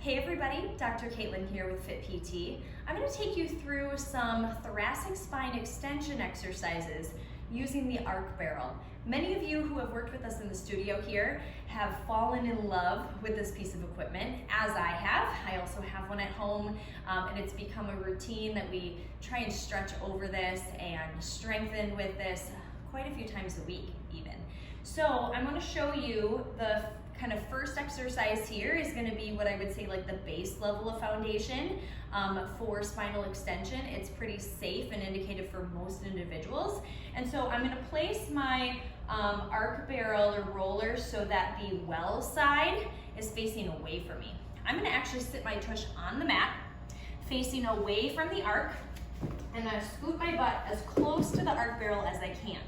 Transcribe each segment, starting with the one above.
Hey everybody, Dr. Caitlin here with Fit PT. I'm going to take you through some thoracic spine extension exercises using the arc barrel. Many of you who have worked with us in the studio here have fallen in love with this piece of equipment, as I have. I also have one at home, and it's become a routine that we try and stretch over this and strengthen with this quite a few times a week even. So I'm going to show you the kind of first exercise here is going to be what I would say like the base level of foundation for spinal extension. It's pretty safe and indicated for most individuals. And so I'm going to place my arc barrel or roller so that the well side is facing away from me. I'm going to actually sit my tush on the mat facing away from the arc, and I scoot my butt as close to the arc barrel as I can.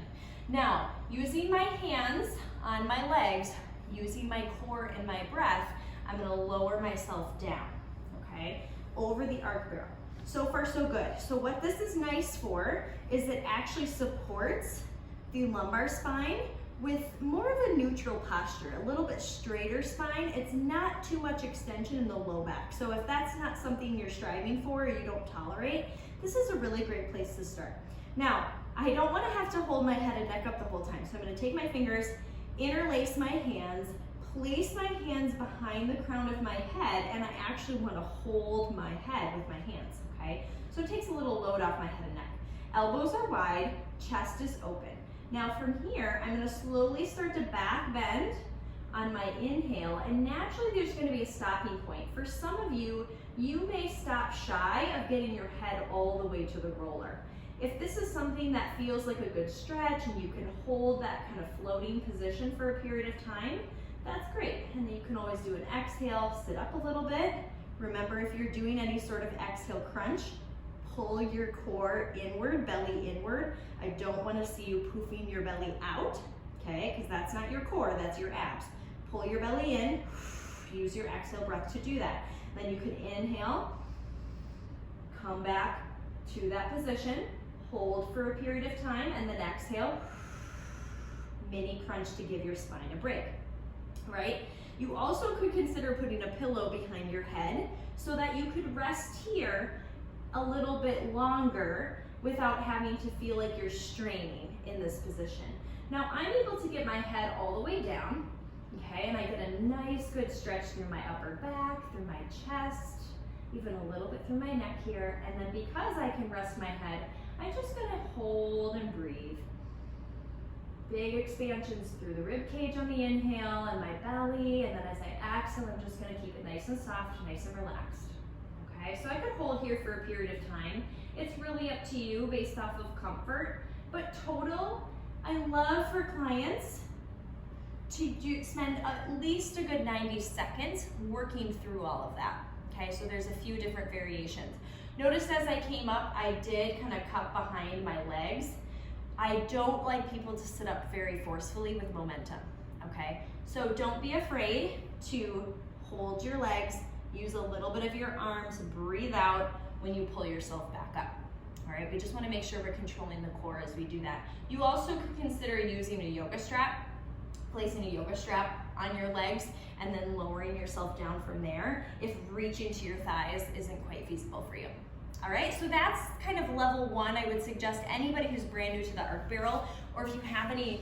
Now, using my hands on my legs, using my core and my breath, I'm going to lower myself down, okay, over the arc barrel. So far, so good. So what this is nice for is it actually supports the lumbar spine with more of a neutral posture, a little bit straighter spine. It's not too much extension in the low back. So if that's not something you're striving for or you don't tolerate, this is a really great place to start. Now, I don't want to have to hold my head and neck up the whole time. So I'm going to take my fingers, interlace my hands, place my hands behind the crown of my head, and I actually want to hold my head with my hands, okay? So it takes a little load off my head and neck. Elbows are wide, chest is open. Now from here, I'm going to slowly start to back bend on my inhale, and naturally there's going to be a stopping point. For some of you, you may stop shy of getting your head all the way to the roller. If this is something that feels like a good stretch and you can hold that kind of floating position for a period of time, that's great. And then you can always do an exhale, sit up a little bit. Remember, if you're doing any sort of exhale crunch, pull your core inward, belly inward. I don't want to see you poofing your belly out, okay? Because that's not your core, that's your abs. Pull your belly in, use your exhale breath to do that. Then you can inhale, come back to that position, hold for a period of time, and then exhale, mini crunch to give your spine a break, right? You also could consider putting a pillow behind your head so that you could rest here a little bit longer without having to feel like you're straining in this position. Now I'm able to get my head all the way down, okay, and I get a nice good stretch through my upper back, through my chest, even a little bit through my neck here, and then because I can rest my head, I'm just going to hold and breathe. Big expansions through the rib cage on the inhale and my belly, and then as I exhale, I'm just going to keep it nice and soft, nice and relaxed. Okay, so I could hold here for a period of time. It's really up to you based off of comfort, but total, I love for clients to spend at least a good 90 seconds working through all of that. Okay, so there's a few different variations. Notice as I came up, I did kind of cup behind my legs. I don't like people to sit up very forcefully with momentum, okay? So don't be afraid to hold your legs, use a little bit of your arms, breathe out when you pull yourself back up. All right, we just want to make sure we're controlling the core as we do that. You also could consider using a yoga strap, placing a yoga strap on your legs and then lowering yourself down from there if reaching to your thighs isn't quite feasible for you. All right, so that's kind of level one. I would suggest anybody who's brand new to the arc barrel, or if you have any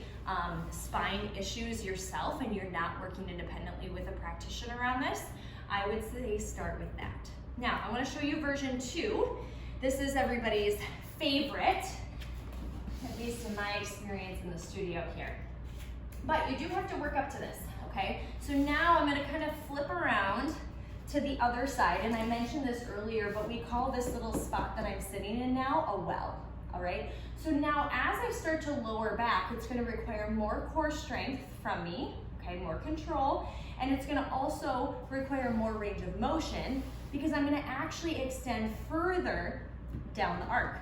spine issues yourself and you're not working independently with a practitioner on this, I would say start with that. Now, I want to show you version 2. This is everybody's favorite, at least in my experience in the studio here. But you do have to work up to this, okay? So now I'm going to kind of flip around to the other side, and I mentioned this earlier, but we call this little spot that I'm sitting in now a well, all right? So now as I start to lower back, it's going to require more core strength from me, okay, more control, and it's going to also require more range of motion because I'm going to actually extend further down the arc.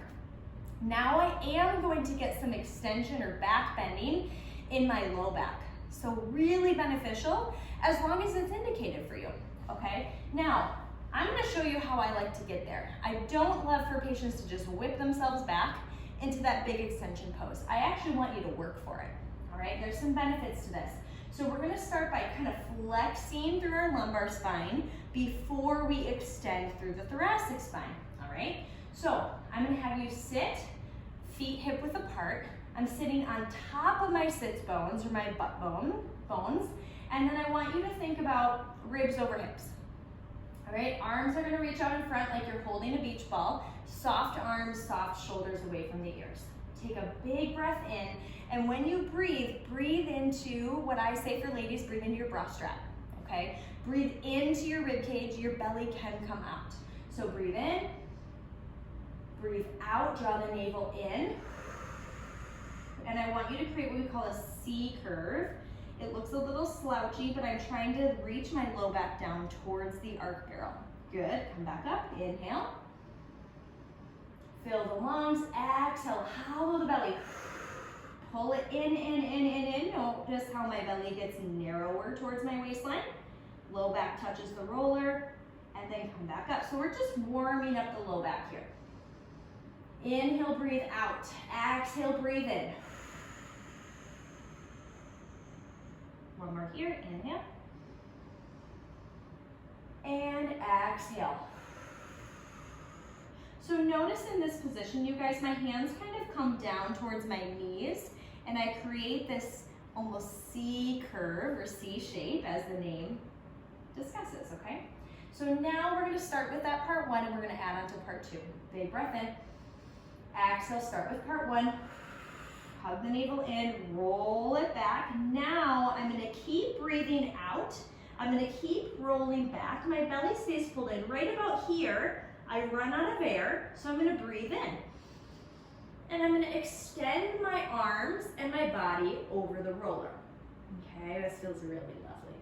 Now I am going to get some extension or back bending in my low back. So really beneficial as long as it's indicated for you, okay? Now, I'm gonna show you how I like to get there. I don't love for patients to just whip themselves back into that big extension pose. I actually want you to work for it, all right? There's some benefits to this. So we're gonna start by kind of flexing through our lumbar spine before we extend through the thoracic spine, all right? So I'm gonna have you sit, feet hip width apart. I'm sitting on top of my sits bones or my butt bones, and then I want you to think about ribs over hips. All right, arms are gonna reach out in front like you're holding a beach ball. Soft arms, soft shoulders away from the ears. Take a big breath in, and when you breathe, breathe into what I say for ladies, breathe into your bra strap, okay? Breathe into your rib cage, your belly can come out. So breathe in, breathe out, draw the navel in, and I want you to create what we call a C curve. It looks a little slouchy, but I'm trying to reach my low back down towards the arc barrel. Good, come back up, inhale. Fill the lungs, exhale, hollow the belly. Pull it in. Notice how my belly gets narrower towards my waistline. Low back touches the roller, and then come back up. So we're just warming up the low back here. Inhale, breathe out. Exhale, breathe in. One more here, inhale. And exhale. So notice in this position, you guys, my hands kind of come down towards my knees, and I create this almost C curve or C shape as the name discusses, okay? So now we're gonna start with that part one, and we're gonna add on to part two. Big breath in. Exhale, start with part one. Hug the navel in, roll it back. Now I'm gonna keep breathing out. I'm gonna keep rolling back. My belly stays pulled in. Right about here, I run out of air, so I'm gonna breathe in. And I'm gonna extend my arms and my body over the roller. Okay, this feels really lovely.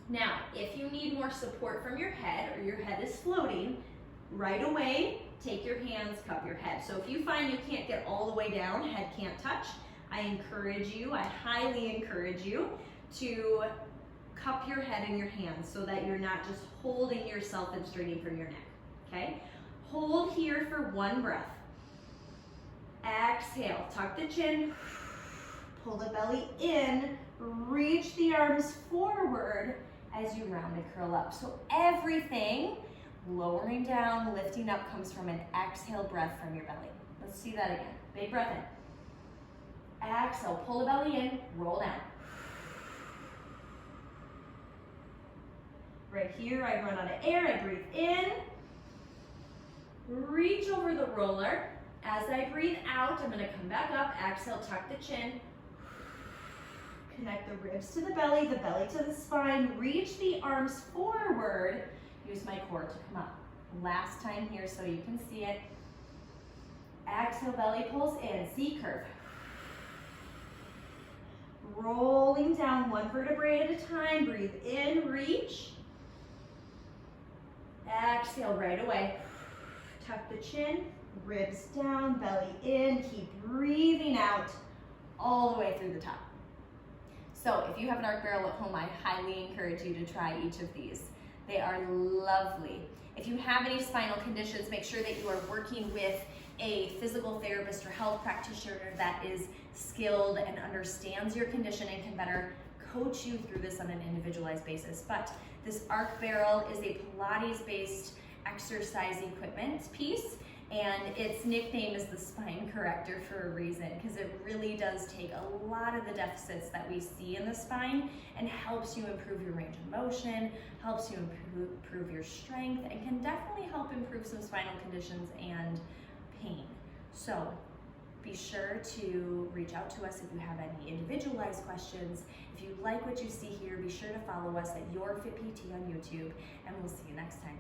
Now, if you need more support from your head or your head is floating, right away, take your hands, cup your head. So if you find you can't get all the way down, head can't touch, I highly encourage you to cup your head in your hands so that you're not just holding yourself and straining from your neck, okay? Hold here for one breath. Exhale, tuck the chin, pull the belly in, reach the arms forward as you round and curl up. So everything lowering down, lifting up comes from an exhale breath from your belly. Let's see that again. Big breath in. Exhale, pull the belly in, roll down. Right here, I run out of air, I breathe in. Reach over the roller. As I breathe out, I'm gonna come back up. Exhale, tuck the chin. Connect the ribs to the belly to the spine. Reach the arms forward. Use my core to come up. Last time here so you can see it. Exhale, belly pulls in, C curve. Rolling down one vertebrae at a time. Breathe in, reach. Exhale right away. Tuck the chin, ribs down, belly in. Keep breathing out all the way through the top. So if you have an arc barrel at home, I highly encourage you to try each of these. They are lovely. If you have any spinal conditions, make sure that you are working with a physical therapist or health practitioner that is skilled and understands your condition and can better coach you through this on an individualized basis. But this arc barrel is a Pilates-based exercise equipment piece, and its nickname is the spine corrector for a reason, because it really does take a lot of the deficits that we see in the spine and helps you improve your range of motion, helps you improve your strength, and can definitely help improve some spinal conditions and pain. So be sure to reach out to us if you have any individualized questions. If you like what you see here, be sure to follow us at Your Fit PT on YouTube, and we'll see you next time.